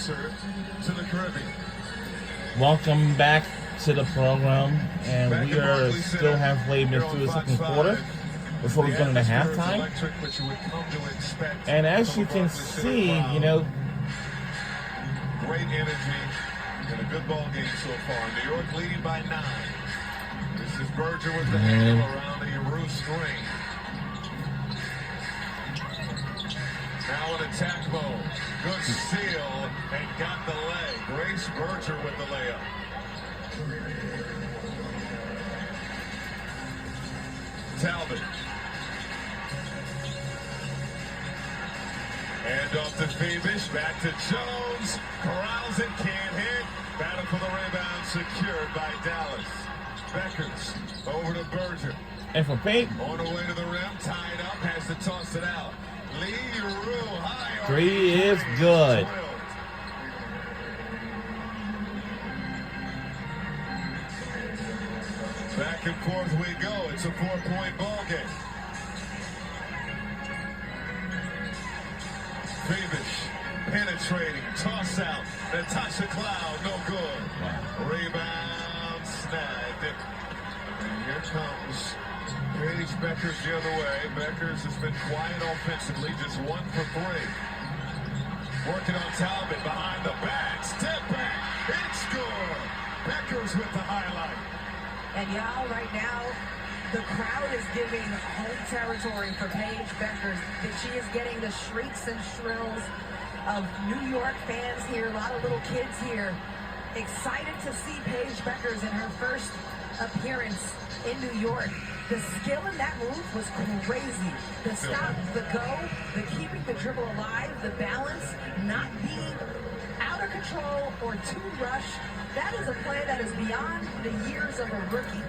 closer to the Caribbean. Welcome back to the program, and we are still halfway through the second quarter before we go into halftime. And as you can see, you know, great energy and a good ball game so far. New York leading by 9. This is Berger with the handle around the Giroux screen. Now in attack mode. Good steal and got the leg. Grace Berger with the layup. Talbot. Hand off to Phoebus. Back to Jones. Corrals it. Can't hit. Battle for the rebound. Secured by Dallas. Beckers over to Berger. And for Payton. On the way to the rim. Tied up. Has to toss it out. Leroux high. 3 is good. Back and forth we go. It's a 4-point ball game. Phoebus penetrating. Toss out. Natasha Cloud. No good. Wow. Rebound snagged. And here comes Paige Beckers the other way. Beckers has been quiet offensively, just 1 for 3. Working on Talbot behind the back. Step back. It's good. Beckers with the highlight. And y'all, right now, the crowd is giving home territory for Paige Beckers. That she is getting the shrieks and shrills of New York fans here. A lot of little kids here. Excited to see Paige Beckers in her first appearance in New York. The skill in that move was crazy. The stop, the go, the keeping the dribble alive, the balance, not being out of control or too rushed. That is a play that is beyond the years of a rookie.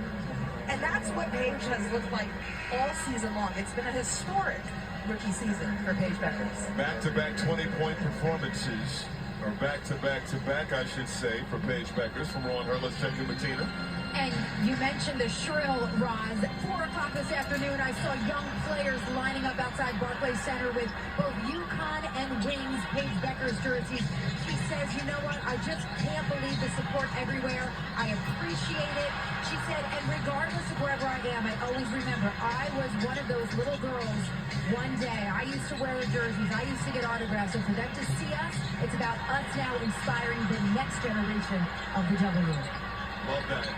And that's what Paige has looked like all season long. It's been a historic rookie season for Paige Beckers. Back-to-back 20-point performances, or back-to-back-to-back, I should say, for Paige Beckers. From Ron Hurley, check in Bettina. And you mentioned the shrill, Roz. At 4 o'clock this afternoon, I saw young players lining up outside Barclays Center with both UConn and Wings Paige Beckers jerseys. She says, you know what, I just can't believe the support everywhere. I appreciate it. She said, and regardless of wherever I am, I always remember I was one of those little girls one day. I used to wear her jerseys. I used to get autographs. So for them to see us, it's about us now inspiring the next generation of the W. Love that.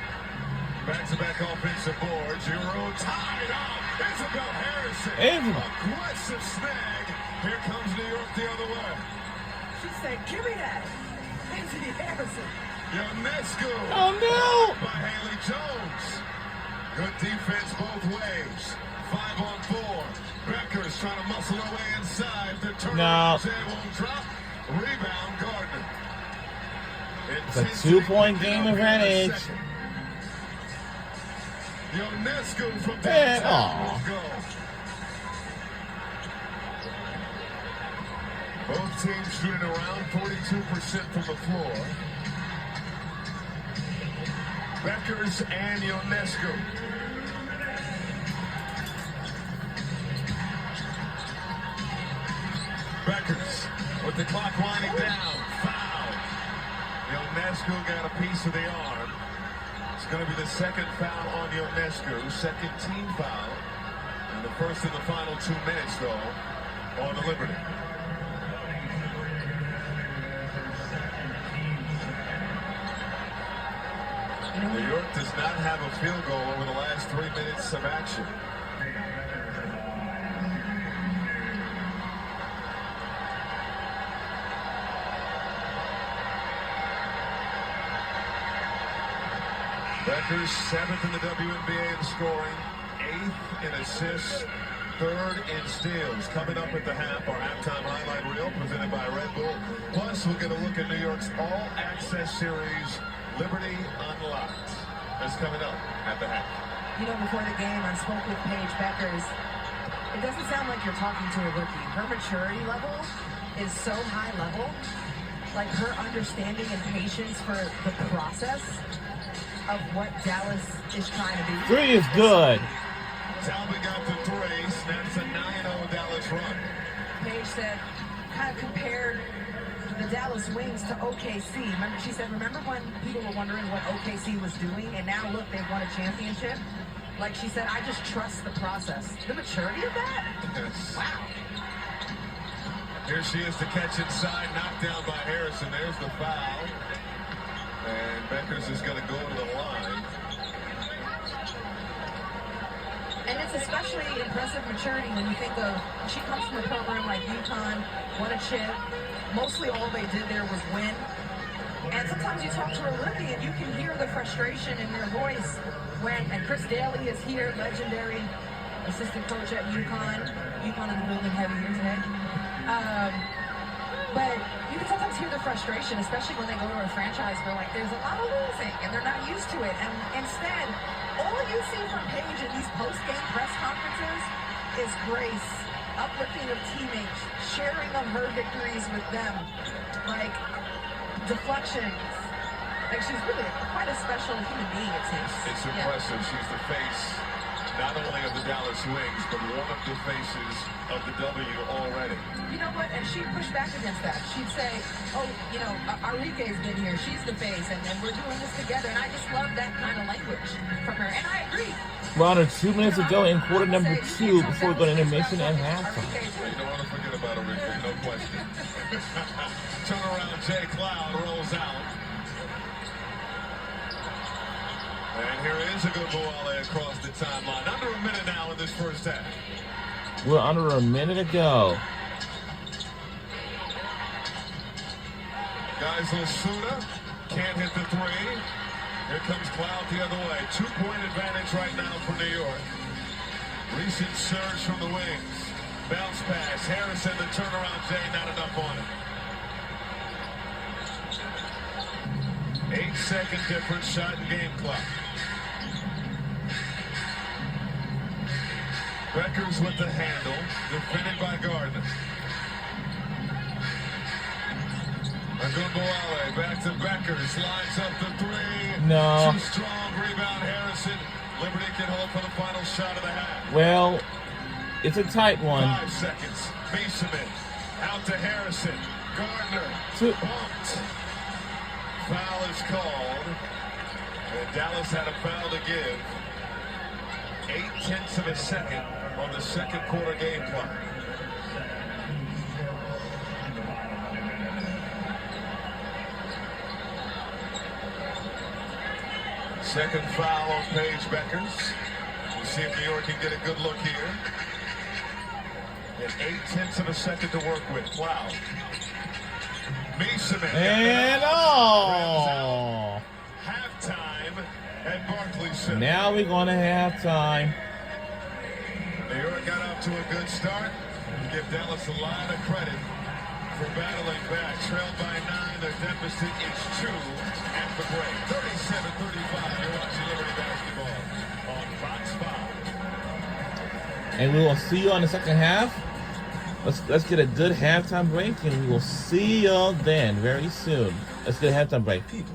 Back-to-back offensive boards. Giroux tied up. Isabel Harrison. Aggressive snag. Here comes New York the other way. She said, give me that. Anthony Harrison. Ionescu. Oh, no. By Haley Jones. Good defense both ways. 5-on-4. Beckers trying to muscle her way inside. The turnover won't drop. Rebound, Gardner. It's a 2-point game advantage. Ionescu from downtown. Both teams shooting around 42% from the floor. Beckers and Ionescu. Beckers with the clock winding down. Foul. Ionescu got a piece of the arm. It's going to be the second foul on Ionescu, second team foul. And the first in the final 2 minutes, though, on the Liberty. New York does not have a field goal over the last 3 minutes of action. Beckers 7th in the WNBA in scoring, 8th in assists, 3rd in steals. Coming up at the half, our halftime highlight reel presented by Red Bull. Plus, we'll get a look at New York's all-access series, Liberty Unlocked. That's coming up at the half. You know, before the game, I spoke with Paige Beckers. It doesn't sound like you're talking to a rookie. Her maturity level is so high level. Like her understanding and patience for the process of what Dallas is trying to be. 3 is good. Talbot got the 3, snaps a 9-0 Dallas run. Paige said, kind of compared the Dallas Wings to OKC. Remember, she said, remember when people were wondering what OKC was doing? And now, look, they've won a championship. Like she said, I just trust the process. The maturity of that? Yes. Wow. Here she is to catch inside, knocked down by Harrison. There's the foul. And Beckers is going to go to the line. And it's especially impressive maturity when you think of, she comes from a program like UConn, won a chip. Mostly all they did there was win. And sometimes you talk to a rookie and you can hear the frustration in their voice and Chris Daly is here, legendary assistant coach at UConn. UConn in the building heavy here today. But you can sometimes hear the frustration, especially when they go to a franchise where like there's a lot of losing and they're not used to it. And instead, all you see from Paige in these post-game press conferences is grace, uplifting of teammates, sharing of her victories with them, like deflections. Like she's really quite a special human being, it seems. It's impressive. She's the face not only of the Dallas Wings, but one of the faces of the W already. You know what? And she'd push back against that. She'd say, oh, you know, Arike's been here. She's the face, and we're doing this together. And I just love that kind of language from her. And I agree. Well, under 2 minutes to go in quarter number 2 before we go to intermission and halftime. You don't want to forget about Arike, no question. Turnaround, Jay Cloud rolls out. And here is Ogunbowale across the timeline. Under a minute now in this first half. We're under a minute to go. Guys, Lasuda can't hit the three. Here comes Cloud the other way. 2-point advantage right now for New York. Recent surge from the Wings. Bounce pass. Harrison, the turnaround. Jay, not enough on it. 8-second difference, shot and game clock. Beckers with the handle, defended by Gardner. Ogunbowale back to Beckers, lines up the three. No. Too strong, rebound Harrison. Liberty can hold for the final shot of the half. Well, it's a tight one. 5 seconds. Mason out to Harrison. Gardner bumped. Foul is called. And Dallas had a foul to give. 0.8 of a second on the second quarter game clock. Second foul on Paige Beckers. We'll see if New York can get a good look here. And 0.8 of a second to work with. Cloud. Mason. And oh! Halftime at Barclays Center. Now we're going to halftime. New York got off to a good start. Give Dallas a lot of credit for battling back. Trailed by 9, their deficit is 2 at the break. 37-35. You're watching Liberty basketball on Fox 5. And we will see you on the second half. Let's get a good halftime break, and we will see you then very soon. Let's get a halftime break. People